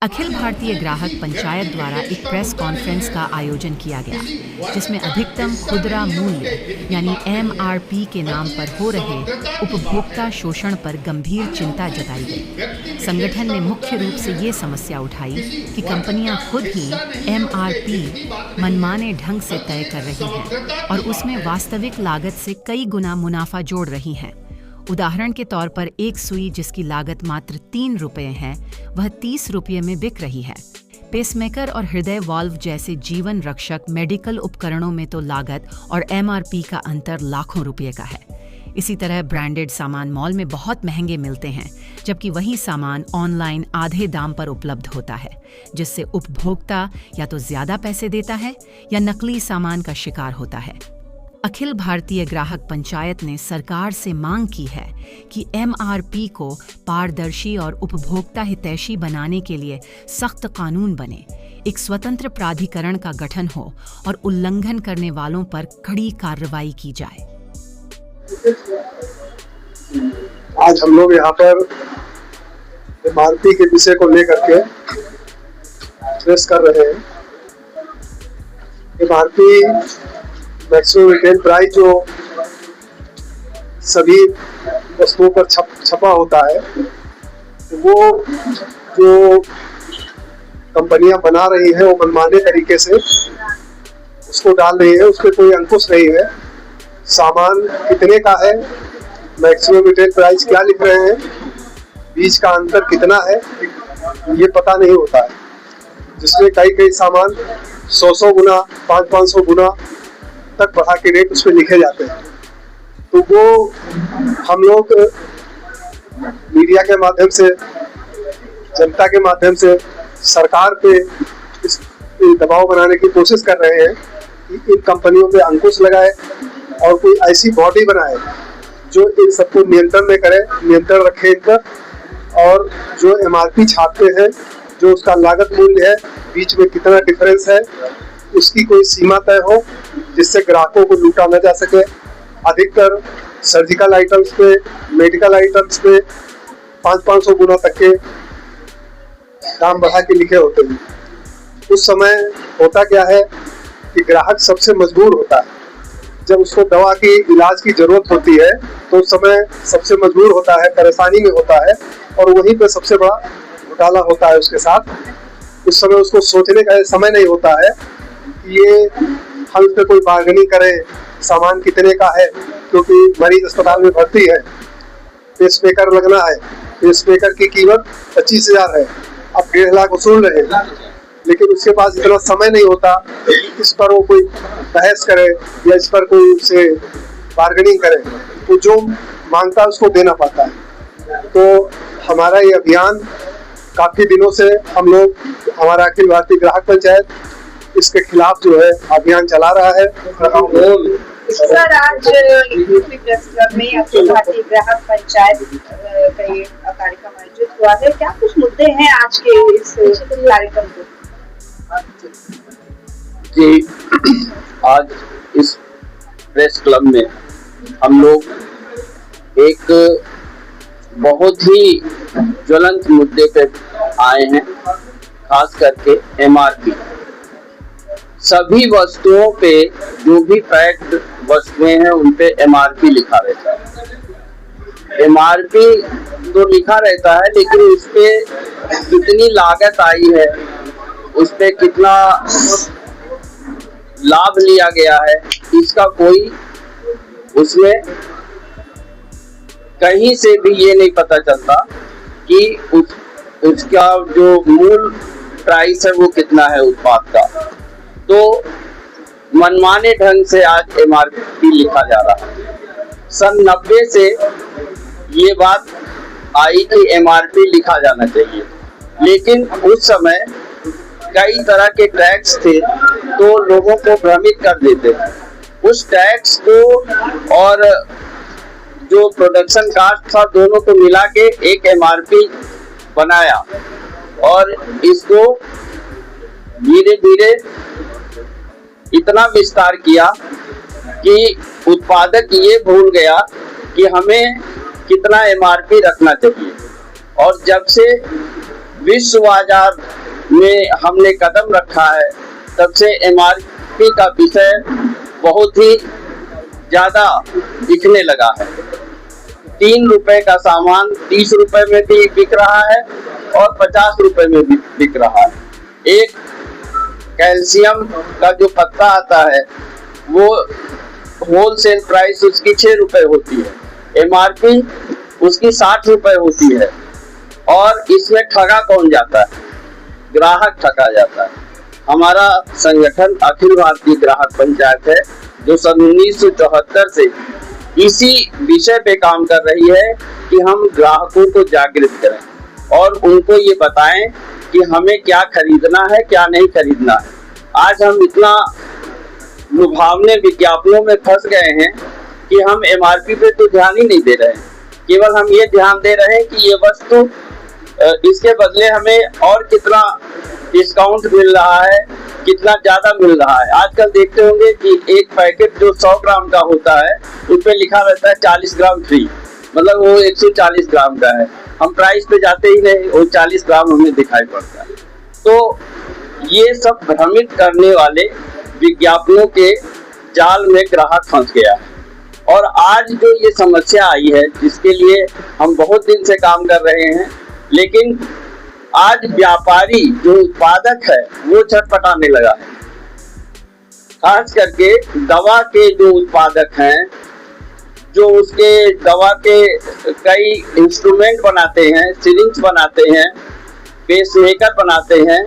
अखिल भारतीय ग्राहक पंचायत द्वारा एक प्रेस कॉन्फ्रेंस का आयोजन किया गया, जिसमें अधिकतम खुदरा मूल्य यानी MRP के नाम पर हो रहे उपभोक्ता शोषण पर गंभीर चिंता जताई गई। संगठन ने मुख्य रूप से ये समस्या उठाई कि कंपनियां खुद ही MRP मनमाने ढंग से तय कर रही हैं और उसमें वास्तविक लागत से कई गुना मुनाफा जोड़ रही हैं। उदाहरण के तौर पर एक सुई जिसकी लागत मात्र 3 रुपये है, वह 30 रुपये में बिक रही है। पेसमेकर और हृदय वाल्व जैसे जीवन रक्षक मेडिकल उपकरणों में तो लागत और MRP का अंतर लाखों रुपये का है। इसी तरह ब्रांडेड सामान मॉल में बहुत महंगे मिलते हैं, जबकि वही सामान ऑनलाइन आधे दाम पर उपलब्ध होता है, जिससे उपभोक्ता या तो ज्यादा पैसे देता है या नकली सामान का शिकार होता है। अखिल भारतीय ग्राहक पंचायत ने सरकार से मांग की है कि MRP को पारदर्शी और उपभोक्ता हितैषी बनाने के लिए सख्त कानून बने, एक स्वतंत्र प्राधिकरण का गठन हो और उल्लंघन करने वालों पर कड़ी कार्रवाई की जाए। आज हम लोग यहाँ पर MRP के विषय को लेकर के प्रेस कर रहे हैं। MRP मैक्सिमम रिटेल प्राइस जो सभी वस्तुओं पर छपा होता है, वो जो कंपनियां बना रही है वो मनमाने तरीके से उसको डाल रही है, उस पर कोई अंकुश नहीं है। सामान कितने का है, मैक्सिमम रिटेल प्राइस क्या लिख रहे हैं, बीच का अंतर कितना है, ये पता नहीं होता है, जिसमें कई सामान 100 गुना 500 गुना तक बढ़ा के रेट उस पर लिखे जाते हैं। तो वो हम लोग मीडिया के माध्यम से, जनता के माध्यम से सरकार पे इस दबाव बनाने की कोशिश कर रहे हैं कि इन कंपनियों पे अंकुश लगाए और कोई ऐसी बॉडी बनाए जो इन सबको नियंत्रण में करे, नियंत्रण रखे इन पर, और जो MRP छापते हैं, जो उसका लागत मूल्य है, बीच में कितना डिफरेंस है, उसकी कोई सीमा तय हो जिससे ग्राहकों को लूटा न जा सके। अधिकतर सर्जिकल आइटम्स पे, मेडिकल आइटम्स पे 500 गुना तक के दाम बढ़ा के लिखे होते हैं। उस समय होता क्या है कि ग्राहक सबसे मजबूर होता है। जब उसको दवा की इलाज की जरूरत होती है तो उस समय सबसे मजबूर होता है, परेशानी में होता है, और वहीं पे सबसे बड़ा घोटाला होता है उसके साथ। उस समय उसको सोचने का समय नहीं होता है कि ये हम इस पे कोई बार्गेनिंग करें, सामान कितने का है, क्योंकि मरीज अस्पताल में भर्ती है, पेसमेकर लगना है, पेसमेकर की कीमत 25,000 है, अब 1.5 लाख वसूल रहे हैं, लेकिन उसके पास इतना समय नहीं होता कि इस पर वो कोई बहस करे या इस पर कोई उससे बार्गेनिंग करे। तो जो मांगता है उसको देना पड़ता है। तो हमारा ये अभियान काफी दिनों से हम लोग, हमारा अखिल भारतीय ग्राहक पंचायत इसके खिलाफ जो है अभियान चला रहा है। सर, आज प्रेस क्लब में अखिल भारतीय ग्राहक पंचायत का ये कार्यक्रम आयोजित हुआ है। क्या कुछ मुद्दे हैं आज के इस कार्यक्रम को? जी, आज इस प्रेस क्लब में हम लोग एक बहुत ही ज्वलंत मुद्दे पे आए हैं, खास करके MRP। सभी वस्तुओं पे, जो भी पैक्ड वस्तुएं हैं उन पे MRP लिखा रहता है। MRP तो लिखा रहता है, लेकिन उस पे कितनी लागत आई है, उस पे कितना लाभ लिया गया है, इसका कोई उसमें कहीं से भी ये नहीं पता चलता कि उसका जो मूल प्राइस है वो कितना है उत्पाद का। तो मनमाने ढंग से आज MRP लिखा जा रहा है। सन 90 से ये बात आई कि MRP लिखा जाना चाहिए, लेकिन उस समय कई तरह के टैक्स थे तो लोगों को भ्रमित कर देते थे। उस टैक्स को और जो प्रोडक्शन कास्ट था, दोनों को मिला के एक MRP बनाया और इसको धीरे धीरे इतना विस्तार किया कि उत्पादक ये भूल गया कि हमें कितना MRP रखना चाहिए। और जब से विश्व बाजार में हमने कदम रखा है, तब से MRP का विषय बहुत ही ज्यादा दिखने लगा है। 3 रुपए का सामान 30 रुपए में भी बिक रहा है और 50 रुपए में भी बिक रहा है। एक कैल्शियम का जो पत्ता आता है वो होलसेल प्राइस उसकी 6 रुपए होती है, MRP उसकी 60 रुपए होती है। और इसमें ठगा कौन जाता है? ग्राहक ठगा जाता है। हमारा संगठन अखिल भारतीय ग्राहक पंचायत है, जो सन 1974 से इसी विषय पे काम कर रही है कि हम ग्राहकों को जागृत करें और उनको ये बताएं कि हमें क्या खरीदना है, क्या नहीं खरीदना है। आज हम इतना लुभावने विज्ञापनों में फंस गए हैं कि हम MRP पे तो ध्यान ही नहीं दे रहे हैं। केवल हम ये ध्यान दे रहे हैं कि ये वस्तु इसके बदले हमें और कितना डिस्काउंट मिल रहा है, कितना ज्यादा मिल रहा है। आजकल देखते होंगे कि एक पैकेट जो 100 ग्राम का होता है उस पे लिखा रहता है 40 ग्राम फ्री, मतलब वो 140 ग्राम का है। हम प्राइस पे जाते ही नहीं, वो 40 ग्राम हमें दिखाई पड़ता है। तो ये सब भ्रमित करने वाले विज्ञापनों के जाल में ग्राहक फंस गया है। और आज जो ये समस्या आई है, जिसके लिए हम बहुत दिन से काम कर रहे हैं, लेकिन आज व्यापारी जो उत्पादक है वो छटपटाने लगा है। खास करके दवा के जो उत्पादक हैं, जो उसके दवा के कई इंस्ट्रूमेंट बनाते हैं, सिरिंज बनाते हैं, पेसमेकर बनाते हैं,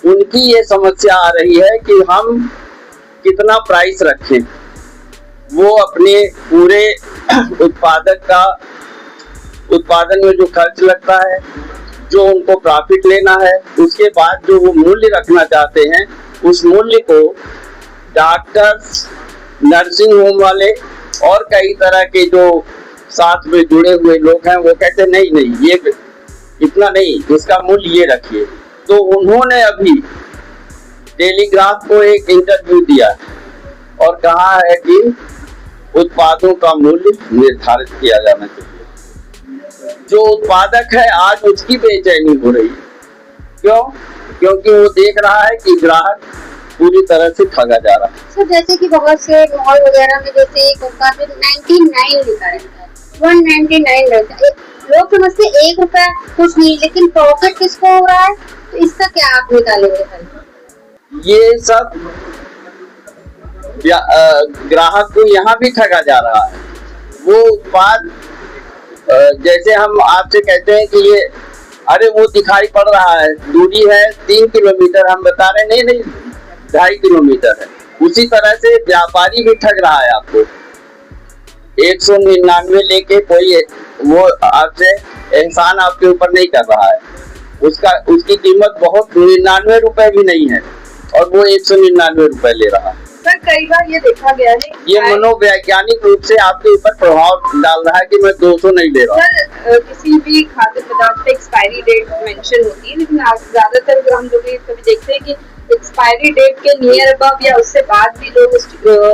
उनकी ये समस्या आ रही है कि हम कितना प्राइस रखें। वो अपने पूरे उत्पादन में जो खर्च लगता है, जो उनको प्रॉफिट लेना है, उसके बाद जो वो मूल्य रखना चाहते हैं, उस मूल्य को डॉक्टर्स, नर्सिंग होम वाले और कई तरह के जो साथ में जुड़े हुए लोग हैं, वो कहते नहीं ये इतना नहीं, इसका मूल्य ये रखिए। तो उन्होंने अभी टेलीग्राफ को एक इंटरव्यू दिया और कहा है कि उत्पादों का मूल्य निर्धारित किया जाना चाहिए। जो उत्पादक है आज उसकी बेचैनी हो रही है। क्यों? क्योंकि वो देख रहा है कि ग्राहक पूरी तरह से ठगा जा रहा है। सर जैसे कि बहुत से मॉल वगैरह में जैसे एक होता है 99 लिखा रहता है, 199 रहता है। लोग समझते 1 रुपया कुछ नहीं, लेकिन प्रॉफिट किसको हो रहा है, तो इसका क्या आप निकालेंगे सर? ये सब ग्राहक को यहाँ भी ठगा जा रहा है। वो उत्पाद जैसे हम आपसे कहते हैं कि ये अरे वो दिखाई पड़ रहा है, दूरी है 3 किलोमीटर, हम बता रहे नहीं 2.5 किलोमीटर है। उसी तरह से व्यापारी भी ठग रहा है आपको। 199 लेके कोई वो आपसे एहसान आपके ऊपर नहीं कर रहा है। उसकी कीमत बहुत 99 रुपए भी नहीं है और वो 199 रुपए ले रहा है। सर कई बार ये देखा गया है, ये मनोवैज्ञानिक रूप से आपके ऊपर प्रभाव डाल रहा है कि मैं 200 नहीं ले रहा। सर किसी भी खाद्य पदार्थ पे एक्सपायरी डेट मेंशन होती है, लेकिन ज्यादातर हम लोग कभी देखते हैं कि एक्सपायरी डेट के नियर अबव या उससे बाद भी लोग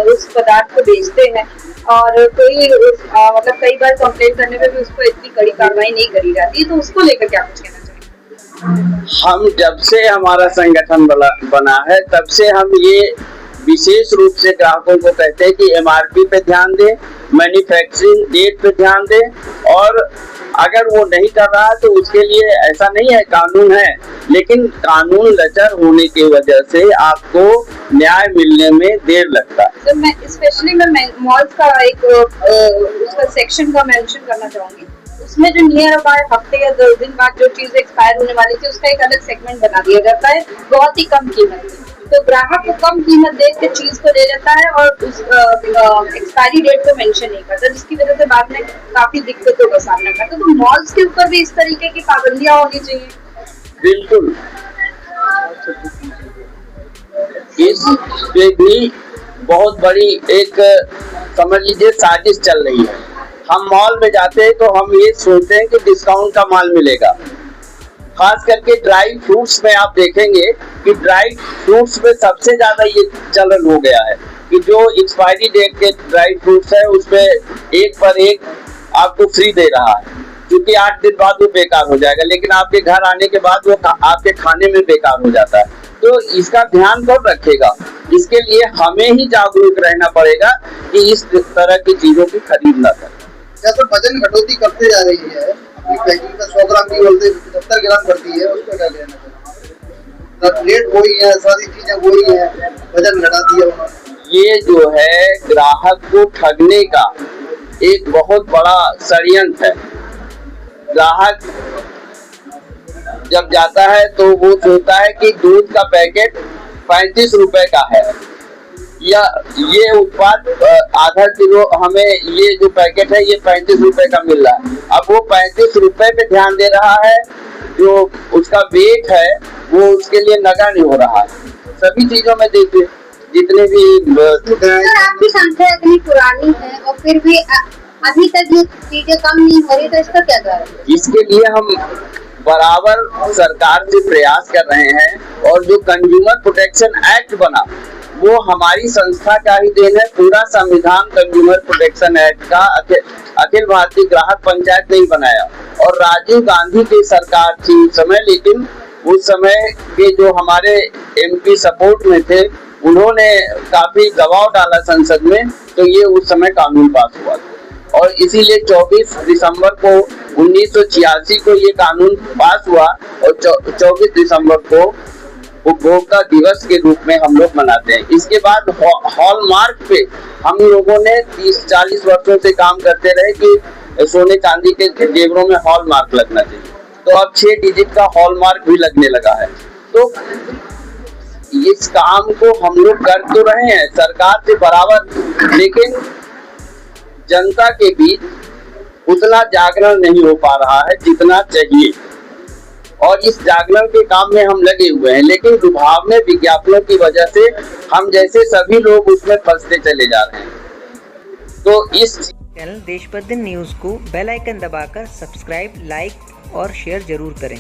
उस पदार्थ को बेचते हैं और कोई मतलब कई बार कंप्लेंट करने पे भी उस पर इतनी कड़ी कार्रवाई नहीं करी जाती। तो उसको लेकर क्या कुछ कहना चाहिए? हम जब से हमारा संगठन बना है, तब से हम ये विशेष रूप से ग्राहकों को कहते हैं कि MRP पे ध्यान दें, मैन्युफैक्चरिंग डेट पे ध्यान दें। और अगर वो नहीं कर रहा तो उसके लिए ऐसा नहीं है, कानून है, लेकिन कानून लचर होने की वजह से आपको न्याय मिलने में देर लगता है। तो मैं स्पेशली मॉल्स का एक उसका सेक्शन का मेंशन करना चाहूंगी। उसमें जो नियर अबाउट हफ्ते या 10 दिन बाद जो चीज एक्सपायर होने वाली थी, उसका एक अलग सेगमेंट बना दिया जाता है बहुत ही कम कीमत में। तो ग्राहक को कम कीमत देख के चीज को ले लेता है और उस एक्सपायरी डेट को मेंशन नहीं करता, जिसकी वजह से बाद में काफी दिक्कतों का सामना करता है। तो मॉल्स के ऊपर भी इस तरीके की पाबंदियां होनी चाहिए। बिल्कुल, इस पे भी बहुत बड़ी एक समझ लीजिए साजिश चल रही है। हम मॉल में जाते हैं तो हम ये सोचते हैं कि डिस्काउंट का माल मिलेगा। खास करके ड्राई फ्रूट्स में आप देखेंगे कि ड्राई फ्रूट्स में सबसे ज्यादा ये चलन हो गया है कि जो एक्सपायरी डेट के ड्राई फ्रूट्स है उसमें एक पर एक आपको फ्री दे रहा है। क्योंकि 8 दिन बाद वो बेकार हो जाएगा, लेकिन आपके घर आने के बाद वो आपके खाने में बेकार हो जाता है। तो इसका ध्यान कौन रखेगा? इसके लिए हमें ही जागरूक रहना पड़ेगा कि इस तरह की चीजों की खरीद न करें। जैसे वजन घटोती करते जा रही है, अपनी पैकिंग में 100 ग्राम की बोलते 75 ग्राम करती है, उसको क्या कहना चाहिए? प्लेट वही है, सारी चीजें वही है, वजन घटा दिया उन्होंने। ये जो है ग्राहक को ठगने का एक बहुत बड़ा षड्यंत्र है। ग्राहक जब जाता है तो वो सोचता है कि दूध का पैकेट 35 रुपए का है, या ये उत्पाद आधा किलो हमें ये जो पैकेट है ये 35 रुपए का मिल रहा है। अब वो 35 रुपए पे ध्यान दे रहा है, जो उसका वेट है वो उसके लिए नगा नहीं हो रहा है। सभी चीजों में देखिए जितने भी सर आपकी संख्या इतनी पुरानी है और फिर भी अभी तक ये चीजें कम नहीं हो रही, तो इसका क्या कारण है? इसके लिए हम बराबर सरकार से प्रयास कर रहे हैं, और जो कंज्यूमर प्रोटेक्शन एक्ट बना वो हमारी संस्था का ही देन है। पूरा संविधान कंज्यूमर प्रोटेक्शन एक्ट का अखिल भारतीय ग्राहक पंचायत नहीं बनाया, और राजीव गांधी की सरकार थी उस समय, लेकिन उस समय के जो हमारे MP सपोर्ट में थे उन्होंने काफी दबाव डाला संसद में, तो ये उस समय कानून पास हुआ था। और इसीलिए 24 दिसंबर को 1986 को ये कानून पास हुआ, और 24 दिसंबर को उपभोक्ता दिवस के रूप में हम लोग मनाते हैं। इसके बाद हॉलमार्क पे हम लोगों ने 30-40 वर्षों से काम करते रहे कि सोने चांदी के जेवरों में हॉलमार्क लगना चाहिए, तो अब 6 डिजिट का हॉलमार्क भी लगने लगा है। तो इस काम को हम लोग कर तो रहे हैं सरकार से बराबर, लेकिन जनता के बीच उतना जागरण नहीं हो पा रहा है जितना चाहिए, और इस जागरण के काम में हम लगे हुए हैं, लेकिन लुभावने विज्ञापनों की वजह से हम जैसे सभी लोग उसमें फंसते चले जा रहे हैं। तो इस चैनल देशबंधु न्यूज़ को बेल आइकन दबाकर सब्सक्राइब, लाइक और शेयर जरूर करें।